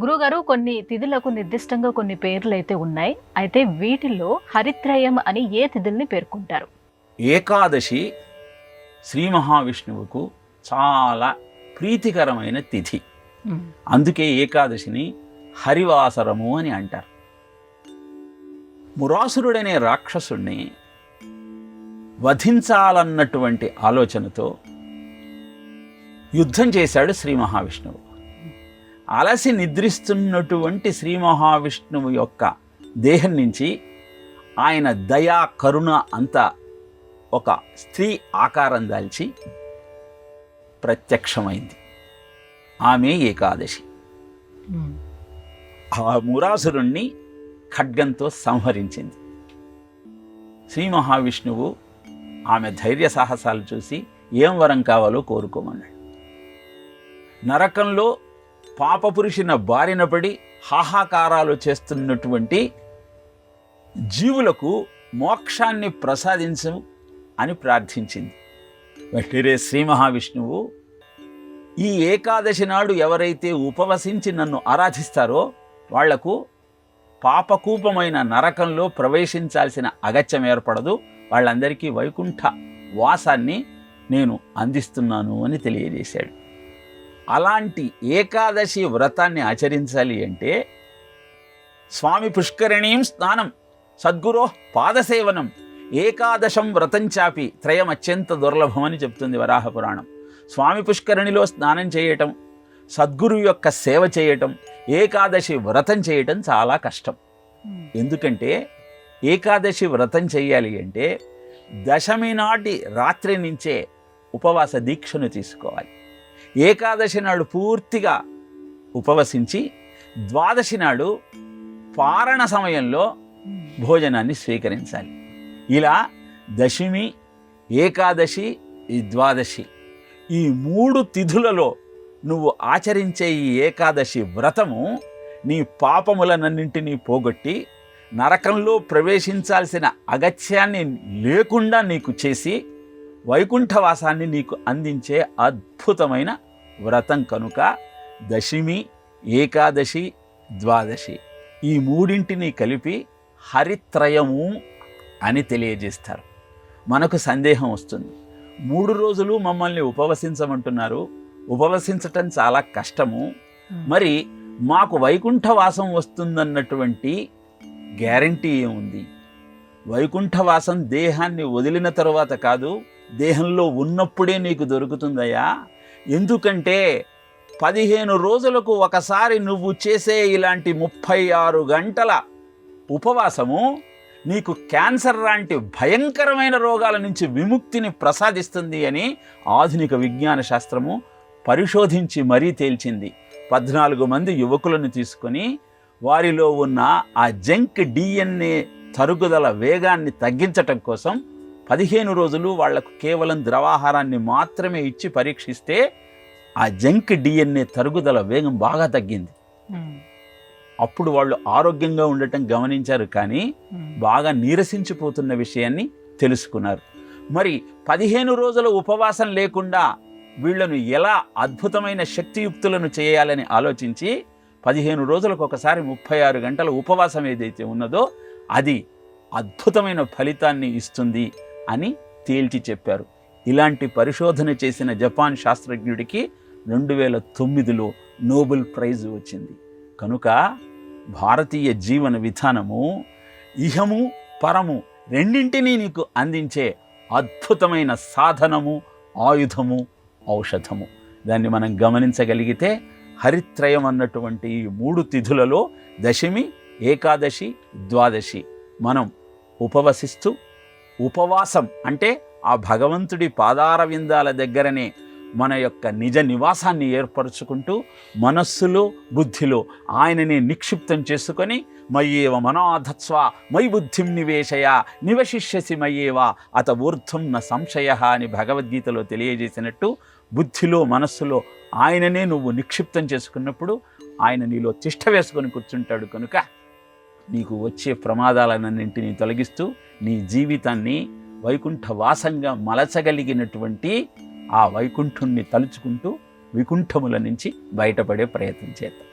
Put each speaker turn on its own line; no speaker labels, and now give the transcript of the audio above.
గురుగారు, కొన్ని తిథులకు నిర్దిష్టంగా కొన్ని పేర్లు అయితే ఉన్నాయి. అయితే వీటిలో హరిత్రయం అని ఏ తిథుల్ని పేర్కొంటారు?
ఏకాదశి శ్రీ మహావిష్ణువుకు చాలా ప్రీతికరమైన తిథి. అందుకే ఏకాదశిని హరివాసరము అని అంటారు. మురాసురుడనే రాక్షసుణ్ణి వధించాలన్నటువంటి ఆలోచనతో యుద్ధం చేశాడు శ్రీ మహావిష్ణువు. అలసి నిద్రిస్తున్నటువంటి శ్రీ మహావిష్ణువు యొక్క దేహం నుంచి ఆయన దయా కరుణ అంతా ఒక స్త్రీ ఆకారం దాల్చి ప్రత్యక్షమైంది. ఆమె ఏకాదశి. ఆ మురాసురుణ్ణి ఖడ్గంతో సంహరించింది. శ్రీ మహావిష్ణువు ఆమె ధైర్య సాహసాలు చూసి ఏం వరం కావాలో కోరుకోమన్నాడు. నరకంలో పాపపురుషున బారిన పడి హాహాకారాలు చేస్తున్నటువంటి జీవులకు మోక్షాన్ని ప్రసాదించు అని ప్రార్థించింది. వెంటనే శ్రీ మహావిష్ణువు ఈ ఏకాదశి నాడు ఎవరైతే ఉపవసించి నన్ను ఆరాధిస్తారో వాళ్లకు పాపకూపమైన నరకంలో ప్రవేశించాల్సిన అగత్యం ఏర్పడదు, వాళ్ళందరికీ వైకుంఠ వాసాన్ని నేను అందిస్తున్నాను అని తెలియజేశాడు. అలాంటి ఏకాదశి వ్రతాన్ని ఆచరించాలి అంటే స్వామి పుష్కరిణీం స్నానం సద్గురో పాదసేవనం ఏకాదశం వ్రతంచాపి త్రయం అత్యంత దుర్లభం అని చెప్తుంది వరాహ పురాణం. స్వామి పుష్కరిణిలో స్నానం చేయటం, సద్గురువు యొక్క సేవ చేయటం, ఏకాదశి వ్రతం చేయటం చాలా కష్టం. ఎందుకంటే ఏకాదశి వ్రతం చేయాలి అంటే దశమి నాటి రాత్రి నుంచే ఉపవాస దీక్షను తీసుకోవాలి. ఏకాదశి నాడు పూర్తిగా ఉపవసించి ద్వాదశి నాడు పారణ సమయంలో భోజనాన్ని స్వీకరించాలి. ఇలా దశమి, ఏకాదశి, ఈ ద్వాదశి, ఈ 3 తిథులలో నువ్వు ఆచరించే ఈ ఏకాదశి వ్రతము నీ పాపములనన్నింటినీ పోగొట్టి నరకంలో ప్రవేశించాల్సిన అగత్యాన్ని లేకుండా నీకు చేసి వైకుంఠవాసాన్ని నీకు అందించే అద్భుతమైన వ్రతం కనుక దశమి, ఏకాదశి, ద్వాదశి ఈ 3ంటిని కలిపి హరిత్రయము అని తెలియజేస్తారు. మనకు సందేహం వస్తుంది, 3 రోజులు మమ్మల్ని ఉపవసించమంటున్నారు, ఉపవసించటం చాలా కష్టము, మరి మాకు వైకుంఠవాసం వస్తుందన్నటువంటి గ్యారంటీ ఏముంది? వైకుంఠవాసం దేహాన్ని వదిలిన తరువాత కాదు, దేహంలో ఉన్నప్పుడే నీకు దొరుకుతుందయ్యా. ఎందుకంటే 15 రోజులకు ఒకసారి నువ్వు చేసే ఇలాంటి 36 గంటల ఉపవాసము నీకు క్యాన్సర్ లాంటి భయంకరమైన రోగాల నుంచి విముక్తిని ప్రసాదిస్తుంది అని ఆధునిక విజ్ఞాన శాస్త్రము పరిశోధించి మరీ తేల్చింది. 14 మంది యువకులను తీసుకొని వారిలో ఉన్న ఆ జంక్ DNA తరుగుదల వేగాన్ని తగ్గించటం కోసం 15 రోజులు వాళ్లకు కేవలం ద్రవాహారాన్ని మాత్రమే ఇచ్చి పరీక్షిస్తే ఆ జంక్ DNA తరుగుదల వేగం బాగా తగ్గింది. అప్పుడు వాళ్ళు ఆరోగ్యంగా ఉండటం గమనించారు, కానీ బాగా నీరసించిపోతున్న విషయాన్ని తెలుసుకున్నారు. మరి 15 రోజుల ఉపవాసం లేకుండా వీళ్లను ఎలా అద్భుతమైన శక్తియుక్తులను చేయాలని ఆలోచించి 15 రోజులకు ఒకసారి 36 గంటల ఉపవాసం ఏదైతే ఉన్నదో అది అద్భుతమైన ఫలితాన్ని ఇస్తుంది అని తేల్చి చెప్పారు. ఇలాంటి పరిశోధన చేసిన జపాన్ శాస్త్రజ్ఞుడికి 2009లో నోబెల్ ప్రైజ్ వచ్చింది. కనుక భారతీయ జీవన విధానము ఇహము పరము రెండింటినీ నీకు అందించే అద్భుతమైన సాధనము, ఆయుధము, ఔషధము. దాన్ని మనం గమనించగలిగితే హరిత్రయం అన్నటువంటి ఈ 3 తిథులలో దశమి, ఏకాదశి, ద్వాదశి మనం ఉపవసిస్తూ, ఉపవాసం అంటే ఆ భగవంతుడి పాదార విందాల దగ్గరనే మన యొక్క నిజ నివాసాన్ని ఏర్పరచుకుంటూ మనస్సులో బుద్ధిలో ఆయనని నిక్షిప్తం చేసుకొని మయ్యేవ మనోధత్స్వ మయి బుద్ధిం నివేశయ నివశిష్యసి మయ్యేవా అత ఊర్ధ్వం న సంశయ అని భగవద్గీతలో తెలియజేసినట్టు బుద్ధిలో మనస్సులో ఆయననే నువ్వు నిక్షిప్తం చేసుకున్నప్పుడు ఆయన నీలో తిష్ట వేసుకొని కూర్చుంటాడు. కనుక నీకు వచ్చే ప్రమాదాలన్నింటినీ తొలగిస్తూ నీ జీవితాన్ని వైకుంఠవాసంగా మలచగలిగినటువంటి ఆ వైకుంఠుణ్ణి తలుచుకుంటూ వికుంఠముల నుంచి బయటపడే ప్రయత్నం చేద్దాం.